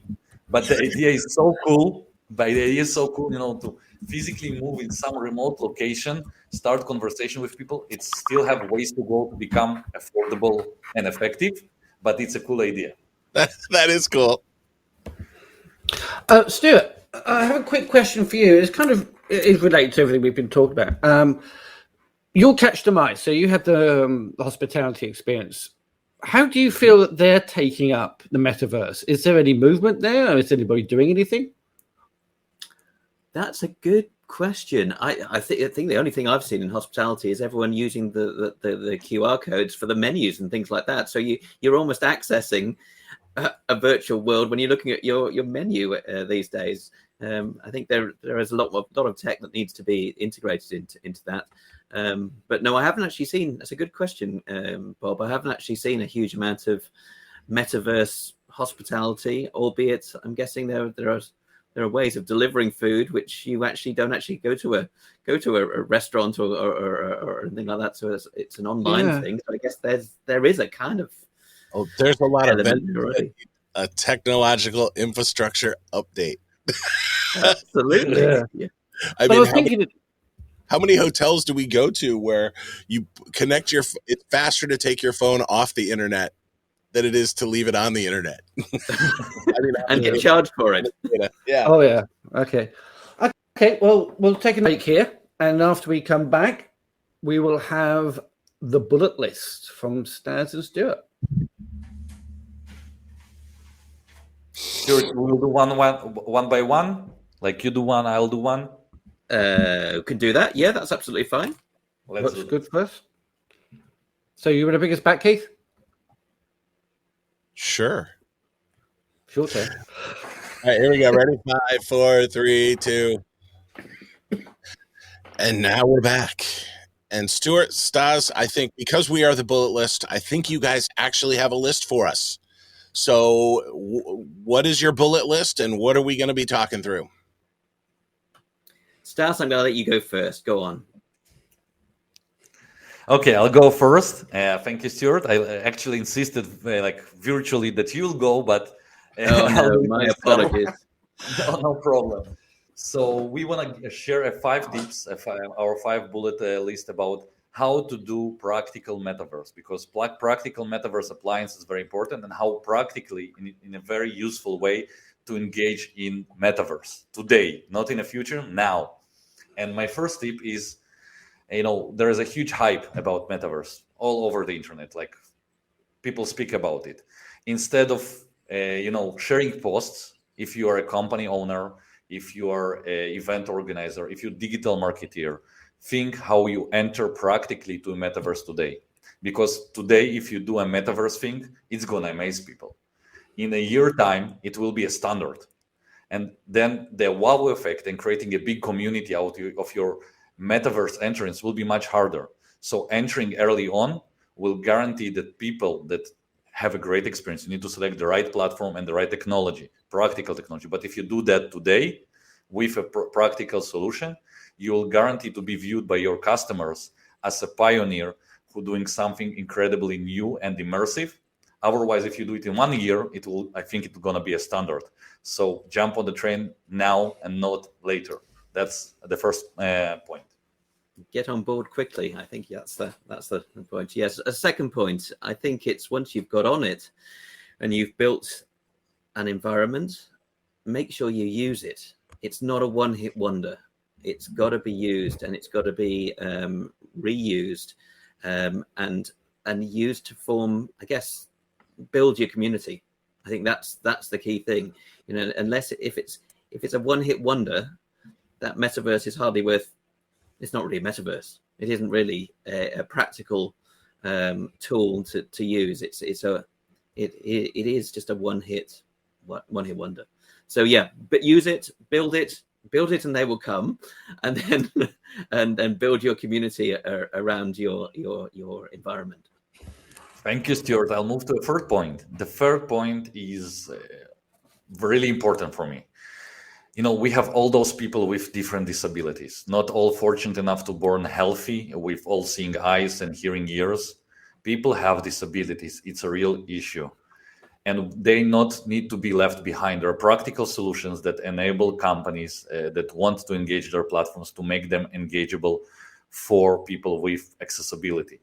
but the idea is so cool. To physically move in some remote location, start conversation with people. It still have ways to go to become affordable and effective, but it's a cool idea. That is cool. Stuart, I have a quick question for you. It is related to everything we've been talking about. You'll catch the mice, so you have the hospitality experience. How do you feel that they're taking up the metaverse? Is there any movement there? Or is anybody doing anything? That's a good question. I think the only thing I've seen in hospitality is everyone using the QR codes for the menus and things like that. So you're almost accessing a virtual world when you're looking at your menu these days. I think there is a lot of tech that needs to be integrated into that. But no, I haven't actually seen. That's a good question, Bob. I haven't actually seen a huge amount of metaverse hospitality, albeit I'm guessing there are ways of delivering food which you actually don't actually go to a restaurant or anything like that. So it's an online thing. So I guess there is a kind of there's a lot of a technological infrastructure update. Absolutely. Yeah. I mean, how many hotels do we go to where you connect it's faster to take your phone off the internet than it is to leave it on the internet. And get charged for it. Yeah. Oh, yeah. Okay. Well, we'll take a break here. And after we come back, we will have the bullet list from Stas and Stuart. Stuart, we'll do one by one. Like you do one, I'll do one. Could do that. Yeah, that's absolutely fine. What's good first? So you want to bring us back, Keith? Sure. Sure, sir. right, here we go. Ready? 5, 4, 3, 2. And now we're back. And Stuart, Stas, I think because we are the bullet list, I think you guys actually have a list for us. So what is your bullet list and what are we going to be talking through? Stas, I'm going to let you go first. Go on. Okay, I'll go first. Thank you, Stuart. I actually insisted virtually that you'll go, but Oh, no, my apologies. No problem. So we want to share 5 tips, our 5 bullet list about how to do practical metaverse, because practical metaverse appliance is very important, and how practically, in a very useful way, to engage in metaverse today, not in the future, now. And my first tip is, there is a huge hype about metaverse all over the internet. Like, people speak about it. Instead of sharing posts, if you are a company owner, if you are an event organizer, if you're a digital marketeer, think how you enter practically to a metaverse today. Because today, if you do a metaverse thing, it's going to amaze people. In a year time, it will be a standard. And then the wow effect and creating a big community out of your metaverse entrance will be much harder. So entering early on will guarantee that people that have a great experience, you need to select the right platform and the right technology, practical technology. But if you do that today with a practical solution, you will guarantee to be viewed by your customers as a pioneer who doing something incredibly new and immersive. Otherwise, if you do it in 1 year, I think it's going to be a standard. So jump on the train now and not later. That's the first point. Get on board quickly. I think that's the point. Yes. A second point, I think it's once you've got on it and you've built an environment, make sure you use it. It's not a one-hit wonder. It's got to be used, and it's got to be reused and used to form, I guess, build your community. I think that's the key thing. Unless if it's a one-hit wonder, that metaverse is hardly worth. It's not really a metaverse. It isn't really a practical tool to use. It is just a one-hit wonder. So yeah, but use it, build it, and they will come, and then build your community around your environment. Thank you, Stuart. I'll move to the third point. The third point is really important for me. We have all those people with different disabilities, not all fortunate enough to born healthy with all seeing eyes and hearing ears. People have disabilities. It's a real issue. And they not need to be left behind. There are practical solutions that enable companies that want to engage their platforms to make them engageable for people with accessibility.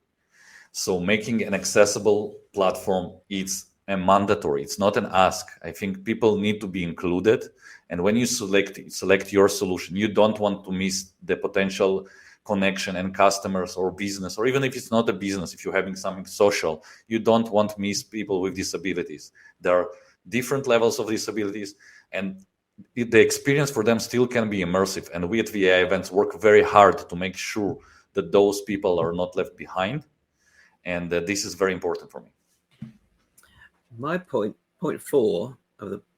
So making an accessible platform is a mandatory. It's not an ask. I think people need to be included. And when you select your solution, you don't want to miss the potential connection and customers or business, or even if it's not a business, if you're having something social, you don't want to miss people with disabilities. There are different levels of disabilities, and the experience for them still can be immersive. And we at VI Events work very hard to make sure that those people are not left behind. And this is very important for me. My point 4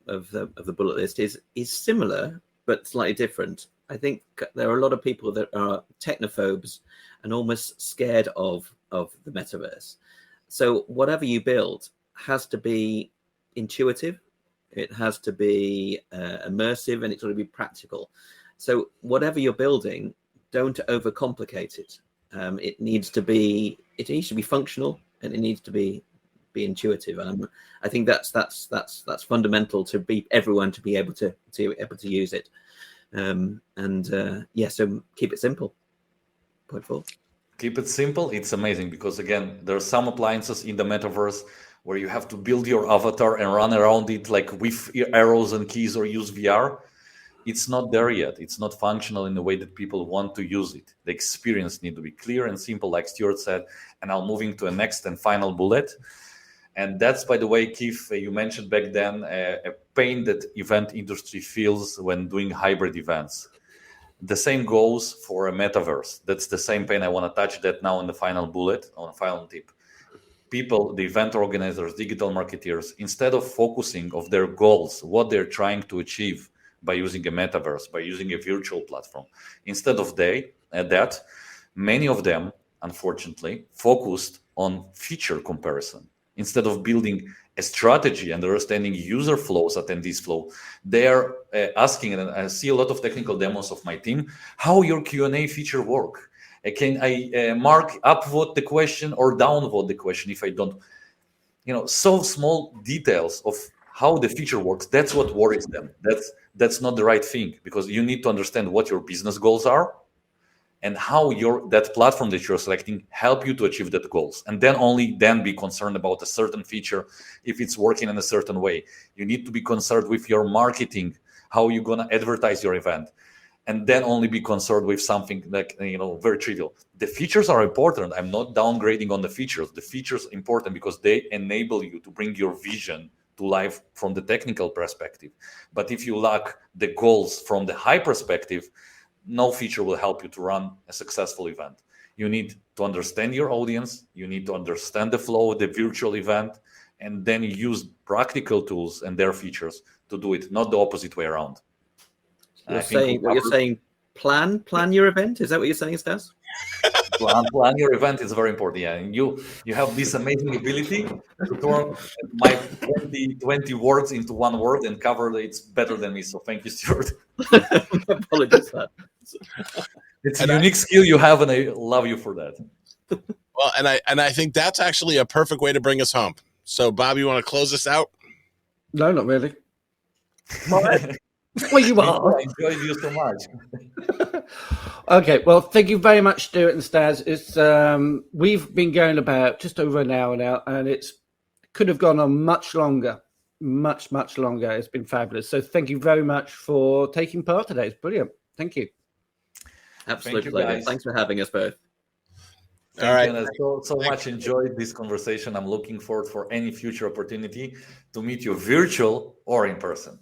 of the bullet list is similar but slightly different. I think there are a lot of people that are technophobes and almost scared of the metaverse. So whatever you build has to be intuitive, it has to be immersive, and it's got to be practical. So whatever you're building, don't overcomplicate it. It needs to be functional, and it needs to be intuitive. And I think that's fundamental to everyone to be able to use it. So keep it simple. Point 4. Keep it simple. It's amazing because, again, there are some appliances in the metaverse where you have to build your avatar and run around it like with arrows and keys or use VR. It's not there yet. It's not functional in the way that people want to use it. The experience needs to be clear and simple, like Stuart said. And I'll moving to a next and final bullet. And that's, by the way, Keith, you mentioned back then a pain that event industry feels when doing hybrid events. The same goes for a metaverse. That's the same pain. I want to touch that now in the final bullet, on a final tip. people, the event organizers, digital marketeers, instead of focusing of their goals, what they're trying to achieve by using a metaverse, by using a virtual platform, instead of that, many of them, unfortunately, focused on feature comparison. Instead of building a strategy and understanding user flows, attendees flow, they are asking, and I see a lot of technical demos of my team, how your Q&A feature work. Can I mark upvote the question or downvote the question if I don't? So small details of how the feature works, that's what worries them. That's not the right thing, because you need to understand what your business goals are and how that platform that you're selecting help you to achieve that goals. And then be concerned about a certain feature if it's working in a certain way. You need to be concerned with your marketing, how you're going to advertise your event. And then only be concerned with something like, very trivial. The features are important. I'm not downgrading on the features. The features are important because they enable you to bring your vision to life from the technical perspective. But if you lack the goals from the high perspective, no feature will help you to run a successful event. You need to understand your audience. You need to understand the flow of the virtual event, and then use practical tools and their features to do it, not the opposit way around. You're saying plan your event. Is that what you're saying, Stas? Plan your event is very important. Yeah, and you have this amazing ability to turn my 20 words into one word and cover it better than me. So thank you, Stuart. Apologies for that. It's a unique skill you have, and I love you for that. Well, and I think that's actually a perfect way to bring us home. So, Bob, you want to close us out? No, not really. Well, you are. I enjoyed you so much. Okay, well, thank you very much, Stuart and Stas. It's we've been going about just over an hour now, and it's could have gone on much longer, much longer. It's been fabulous. So thank you very much for taking part today. It's brilliant. Thank you. Absolute pleasure. Thanks for having us both. All right. I so much enjoyed this conversation. I'm looking forward for any future opportunity to meet you virtual or in person.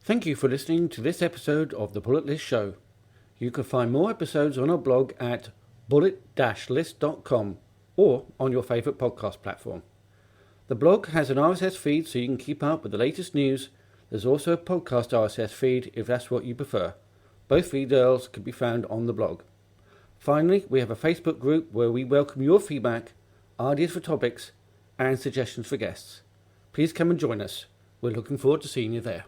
Thank you for listening to this episode of the Bullet List Show. You can find more episodes on our blog at bullet-list.com or on your favourite podcast platform. The blog has an RSS feed so you can keep up with the latest news. There's also a podcast RSS feed if that's what you prefer. Both details can be found on the blog. Finally, we have a Facebook group where we welcome your feedback, ideas for topics, and suggestions for guests. Please come and join us. We're looking forward to seeing you there.